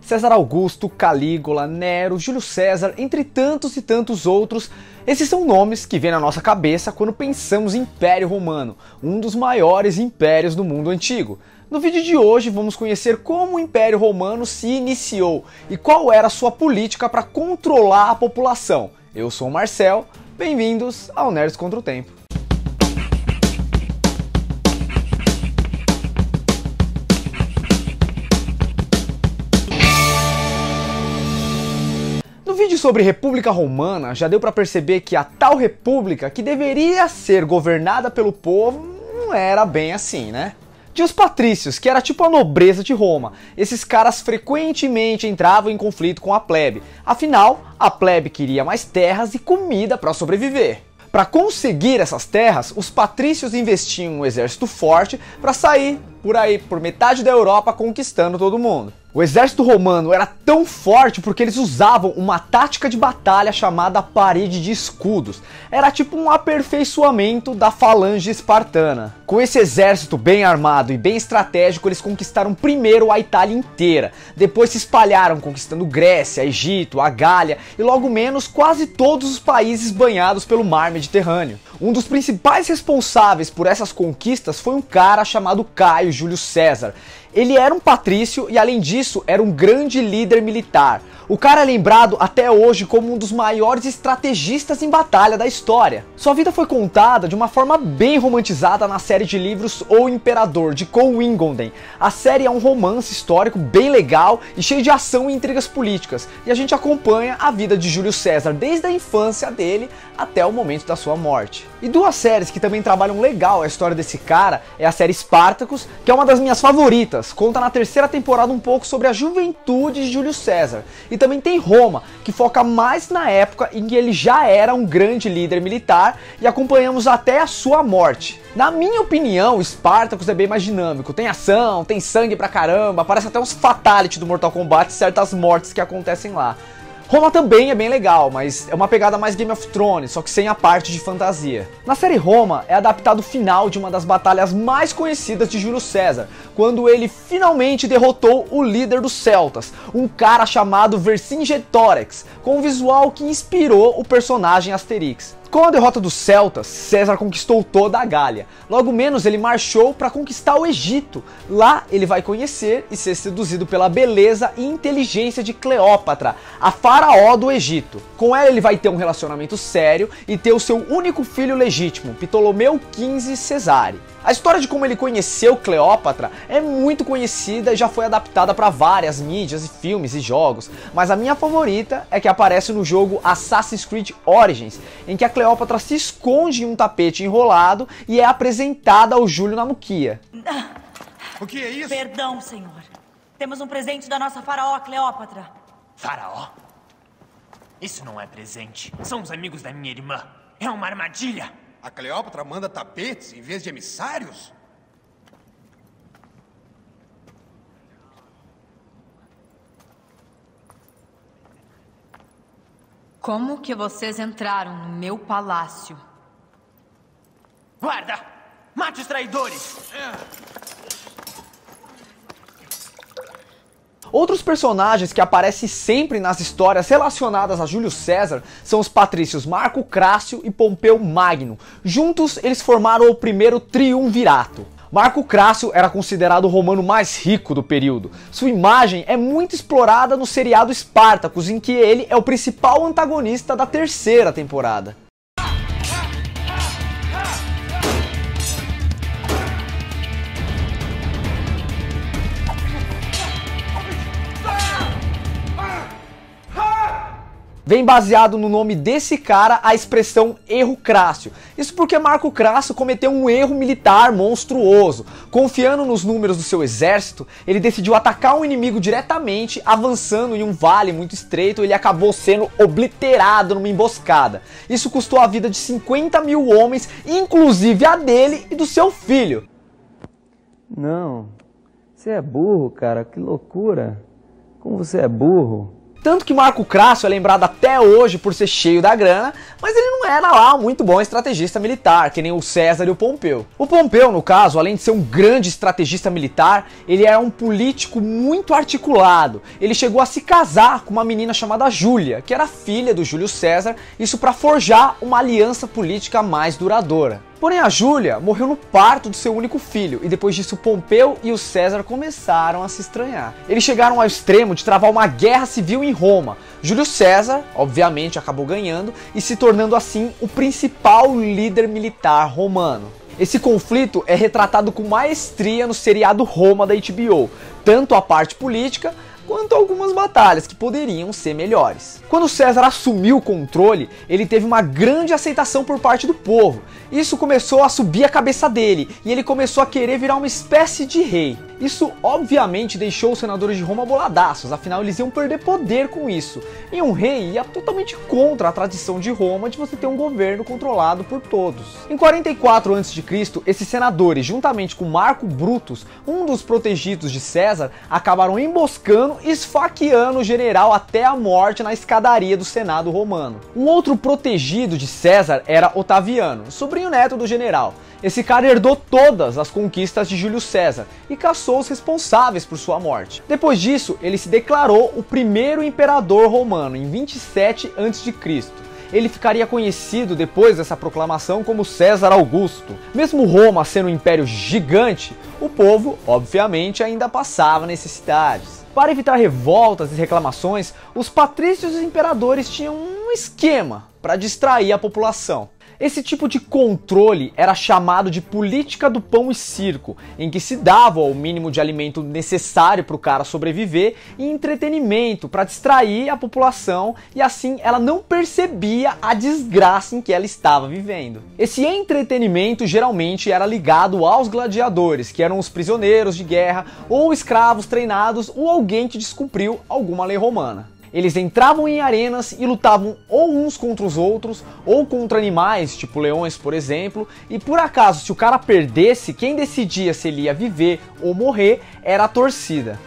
César Augusto, Calígula, Nero, Júlio César, entre tantos e tantos outros, esses são nomes que vêm na nossa cabeça quando pensamos em Império Romano, um dos maiores impérios do mundo antigo. No vídeo de hoje vamos conhecer como o Império Romano se iniciou e qual era a sua política para controlar a população. Eu sou o Marcel, bem-vindos ao Nerds Contra o Tempo. No vídeo sobre República Romana, já deu para perceber que a tal república, que deveria ser governada pelo povo, não era bem assim, né? Tinha os patrícios, que era tipo a nobreza de Roma. Esses caras frequentemente entravam em conflito com a plebe. Afinal, a plebe queria mais terras e comida para sobreviver. Para conseguir essas terras, os patrícios investiam em um exército forte para sair por aí, por metade da Europa, conquistando todo mundo. O exército romano era tão forte porque eles usavam uma tática de batalha chamada parede de escudos. Era tipo um aperfeiçoamento da falange espartana. Com esse exército bem armado e bem estratégico, eles conquistaram primeiro a Itália inteira. Depois se espalharam, conquistando Grécia, Egito, a Gália e logo menos quase todos os países banhados pelo mar Mediterrâneo. Um dos principais responsáveis por essas conquistas foi um cara chamado Caio Júlio César. Ele era um patrício e, além disso, era um grande líder militar. O cara é lembrado até hoje como um dos maiores estrategistas em batalha da história. Sua vida foi contada de uma forma bem romantizada na série de livros O Imperador, de Cole Wingoden. A série é um romance histórico bem legal e cheio de ação e intrigas políticas. E a gente acompanha a vida de Júlio César desde a infância dele até o momento da sua morte. E duas séries que também trabalham legal a história desse cara é a série Spartacus, que é uma das minhas favoritas. Conta na terceira temporada um pouco sobre a juventude de Júlio César. E também tem Roma, que foca mais na época em que ele já era um grande líder militar e acompanhamos até a sua morte. Na minha opinião, Spartacus é bem mais dinâmico, tem ação, tem sangue pra caramba, parece até uns fatality do Mortal Kombat, certas mortes que acontecem lá. Roma também é bem legal, mas é uma pegada mais Game of Thrones, só que sem a parte de fantasia. Na série Roma, é adaptado o final de uma das batalhas mais conhecidas de Júlio César, quando ele finalmente derrotou o líder dos celtas, um cara chamado Vercingetorix, com um visual que inspirou o personagem Asterix. Com a derrota dos celtas, César conquistou toda a Gália. Logo menos ele marchou para conquistar o Egito. Lá ele vai conhecer e ser seduzido pela beleza e inteligência de Cleópatra, a faraó do Egito. Com ela ele vai ter um relacionamento sério e ter o seu único filho legítimo, Ptolomeu XV Cesare. A história de como ele conheceu Cleópatra é muito conhecida e já foi adaptada para várias mídias e filmes e jogos, mas a minha favorita é que aparece no jogo Assassin's Creed Origins, em que a Cleópatra se esconde em um tapete enrolado e é apresentada ao Júlio Namuquia. O que é isso? Perdão, senhor. Temos um presente da nossa faraó Cleópatra. Faraó? Isso não é presente. São os amigos da minha irmã. É uma armadilha. A Cleópatra manda tapetes em vez de emissários? Como que vocês entraram no meu palácio? Guarda! Mate os traidores! Outros personagens que aparecem sempre nas histórias relacionadas a Júlio César são os patrícios Marco Crácio e Pompeu Magno. Juntos eles formaram o primeiro triunvirato. Marco Crácio era considerado o romano mais rico do período. Sua imagem é muito explorada no seriado Spartacus, em que ele é o principal antagonista da terceira temporada. Vem baseado no nome desse cara a expressão erro crássio. Isso porque Marco Crácio cometeu um erro militar monstruoso. Confiando nos números do seu exército, ele decidiu atacar um inimigo diretamente, avançando em um vale muito estreito, e ele acabou sendo obliterado numa emboscada. Isso custou a vida de 50 mil homens, inclusive a dele e do seu filho. Não, você é burro, cara, que loucura. Como você é burro. Tanto que Marco Crasso é lembrado até hoje por ser cheio da grana, mas ele não era lá muito bom estrategista militar, que nem o César e o Pompeu. O Pompeu, no caso, além de ser um grande estrategista militar, ele era um político muito articulado. Ele chegou a se casar com uma menina chamada Júlia, que era filha do Júlio César, isso para forjar uma aliança política mais duradoura. Porém, a Júlia morreu no parto do seu único filho, e depois disso Pompeu e o César começaram a se estranhar. Eles chegaram ao extremo de travar uma guerra civil em Roma. Júlio César, obviamente, acabou ganhando e se tornando assim o principal líder militar romano. Esse conflito é retratado com maestria no seriado Roma da HBO, tanto a parte política quanto algumas batalhas que poderiam ser melhores. Quando César assumiu o controle, ele teve uma grande aceitação por parte do povo. Isso começou a subir a cabeça dele e ele começou a querer virar uma espécie de rei. Isso obviamente deixou os senadores de Roma boladaços, afinal eles iam perder poder com isso. E um rei ia totalmente contra a tradição de Roma de você ter um governo controlado por todos. Em 44 a.C., esses senadores, juntamente com Marco Brutus, um dos protegidos de César, acabaram emboscando e esfaqueando o general até a morte na escadaria do Senado romano. Um outro protegido de César era Otaviano, sobrinho neto do general. Esse cara herdou todas as conquistas de Júlio César e caçou os responsáveis por sua morte. Depois disso, ele se declarou o primeiro imperador romano em 27 a.C. Ele ficaria conhecido depois dessa proclamação como César Augusto. Mesmo Roma sendo um império gigante, o povo, obviamente, ainda passava necessidades. Para evitar revoltas e reclamações, os patrícios e os imperadores tinham um esquema para distrair a população. Esse tipo de controle era chamado de política do pão e circo, em que se dava o mínimo de alimento necessário para o cara sobreviver e entretenimento para distrair a população e assim ela não percebia a desgraça em que ela estava vivendo. Esse entretenimento geralmente era ligado aos gladiadores, que eram os prisioneiros de guerra ou escravos treinados ou alguém que descumpriu alguma lei romana. Eles entravam em arenas e lutavam ou uns contra os outros, ou contra animais, tipo leões, por exemplo, e por acaso, se o cara perdesse, quem decidia se ele ia viver ou morrer era a torcida.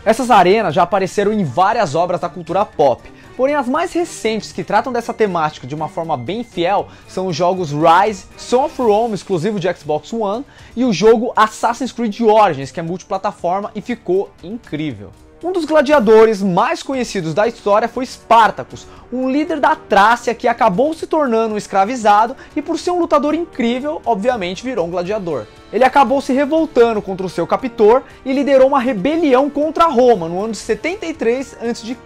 Essas arenas já apareceram em várias obras da cultura pop. Porém, as mais recentes que tratam dessa temática de uma forma bem fiel são os jogos Rise, Son of Rome, exclusivo de Xbox One, e o jogo Assassin's Creed Origins, que é multiplataforma e ficou incrível. Um dos gladiadores mais conhecidos da história foi Spartacus, um líder da Trácia que acabou se tornando um escravizado e por ser um lutador incrível, obviamente virou um gladiador. Ele acabou se revoltando contra o seu captor e liderou uma rebelião contra Roma no ano de 73 a.C.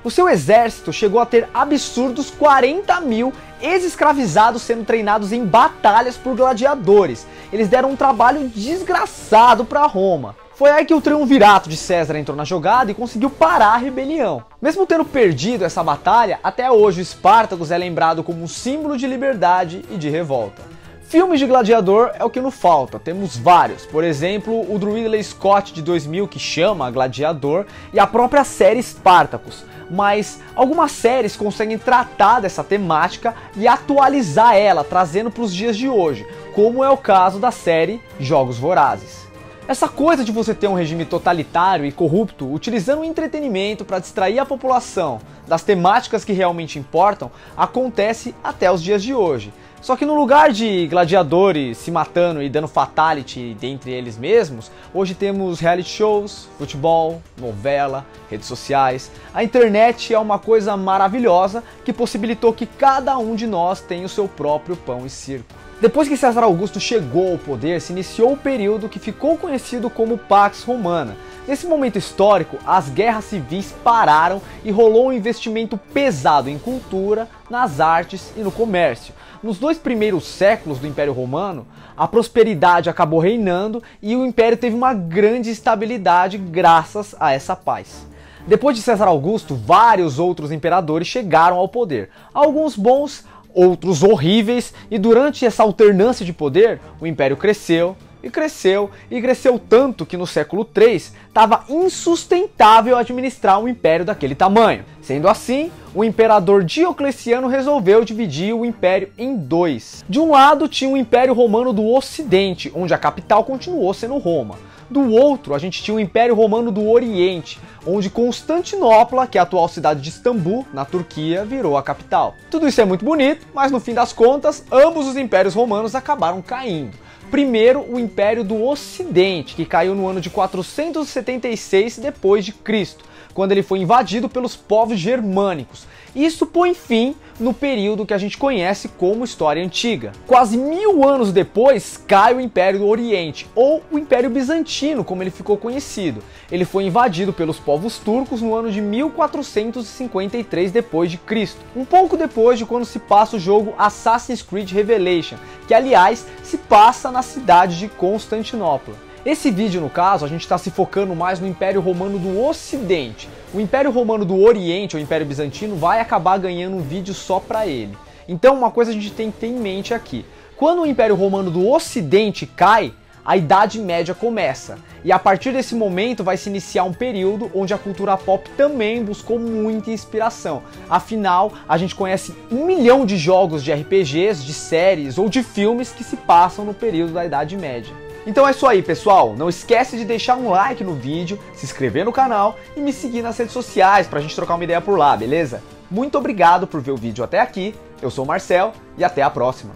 O seu exército chegou a ter absurdos 40 mil ex-escravizados sendo treinados em batalhas por gladiadores. Eles deram um trabalho desgraçado para Roma. Foi aí que o triunvirato de César entrou na jogada e conseguiu parar a rebelião. Mesmo tendo perdido essa batalha, até hoje o Spartacus é lembrado como um símbolo de liberdade e de revolta. Filmes de gladiador é o que não falta, temos vários, por exemplo o do Ridley Scott de 2000 que chama Gladiador e a própria série Spartacus, mas algumas séries conseguem tratar dessa temática e atualizar ela, trazendo para os dias de hoje, como é o caso da série Jogos Vorazes. Essa coisa de você ter um regime totalitário e corrupto utilizando o entretenimento para distrair a população das temáticas que realmente importam acontece até os dias de hoje. Só que no lugar de gladiadores se matando e dando fatality dentre eles mesmos, hoje temos reality shows, futebol, novela, redes sociais. A internet é uma coisa maravilhosa que possibilitou que cada um de nós tenha o seu próprio pão e circo. Depois que César Augusto chegou ao poder, se iniciou o período que ficou conhecido como Pax Romana. Nesse momento histórico, as guerras civis pararam e rolou um investimento pesado em cultura, nas artes e no comércio. Nos 2 primeiros séculos do Império Romano, a prosperidade acabou reinando e o Império teve uma grande estabilidade graças a essa paz. Depois de César Augusto, vários outros imperadores chegaram ao poder, alguns bons, outros horríveis, e durante essa alternância de poder, o Império cresceu, e cresceu, e cresceu tanto que no século III estava insustentável administrar um império daquele tamanho. Sendo assim, o imperador Diocleciano resolveu dividir o império em dois. De um lado tinha o Império Romano do Ocidente, onde a capital continuou sendo Roma. Do outro, a gente tinha o Império Romano do Oriente, onde Constantinopla, que é a atual cidade de Istambul, na Turquia, virou a capital. Tudo isso é muito bonito, mas no fim das contas, ambos os impérios romanos acabaram caindo. Primeiro, o Império do Ocidente, que caiu no ano de 476 d.C., quando ele foi invadido pelos povos germânicos. Isso põe fim no período que a gente conhece como História Antiga. Quase 1000 anos depois, cai o Império do Oriente, ou o Império Bizantino, como ele ficou conhecido. Ele foi invadido pelos povos turcos no ano de 1453 d.C., um pouco depois de quando se passa o jogo Assassin's Creed Revelation, que aliás se passa na cidade de Constantinopla. Esse vídeo, no caso, a gente está se focando mais no Império Romano do Ocidente. O Império Romano do Oriente, ou Império Bizantino, vai acabar ganhando um vídeo só para ele. Então, uma coisa a gente tem que ter em mente aqui. Quando o Império Romano do Ocidente cai, a Idade Média começa. E a partir desse momento vai se iniciar um período onde a cultura pop também buscou muita inspiração. Afinal, a gente conhece 1 milhão de jogos de RPGs, de séries ou de filmes que se passam no período da Idade Média. Então é isso aí, pessoal. Não esquece de deixar um like no vídeo, se inscrever no canal e me seguir nas redes sociais pra gente trocar uma ideia por lá, beleza? Muito obrigado por ver o vídeo até aqui. Eu sou o Marcel e até a próxima.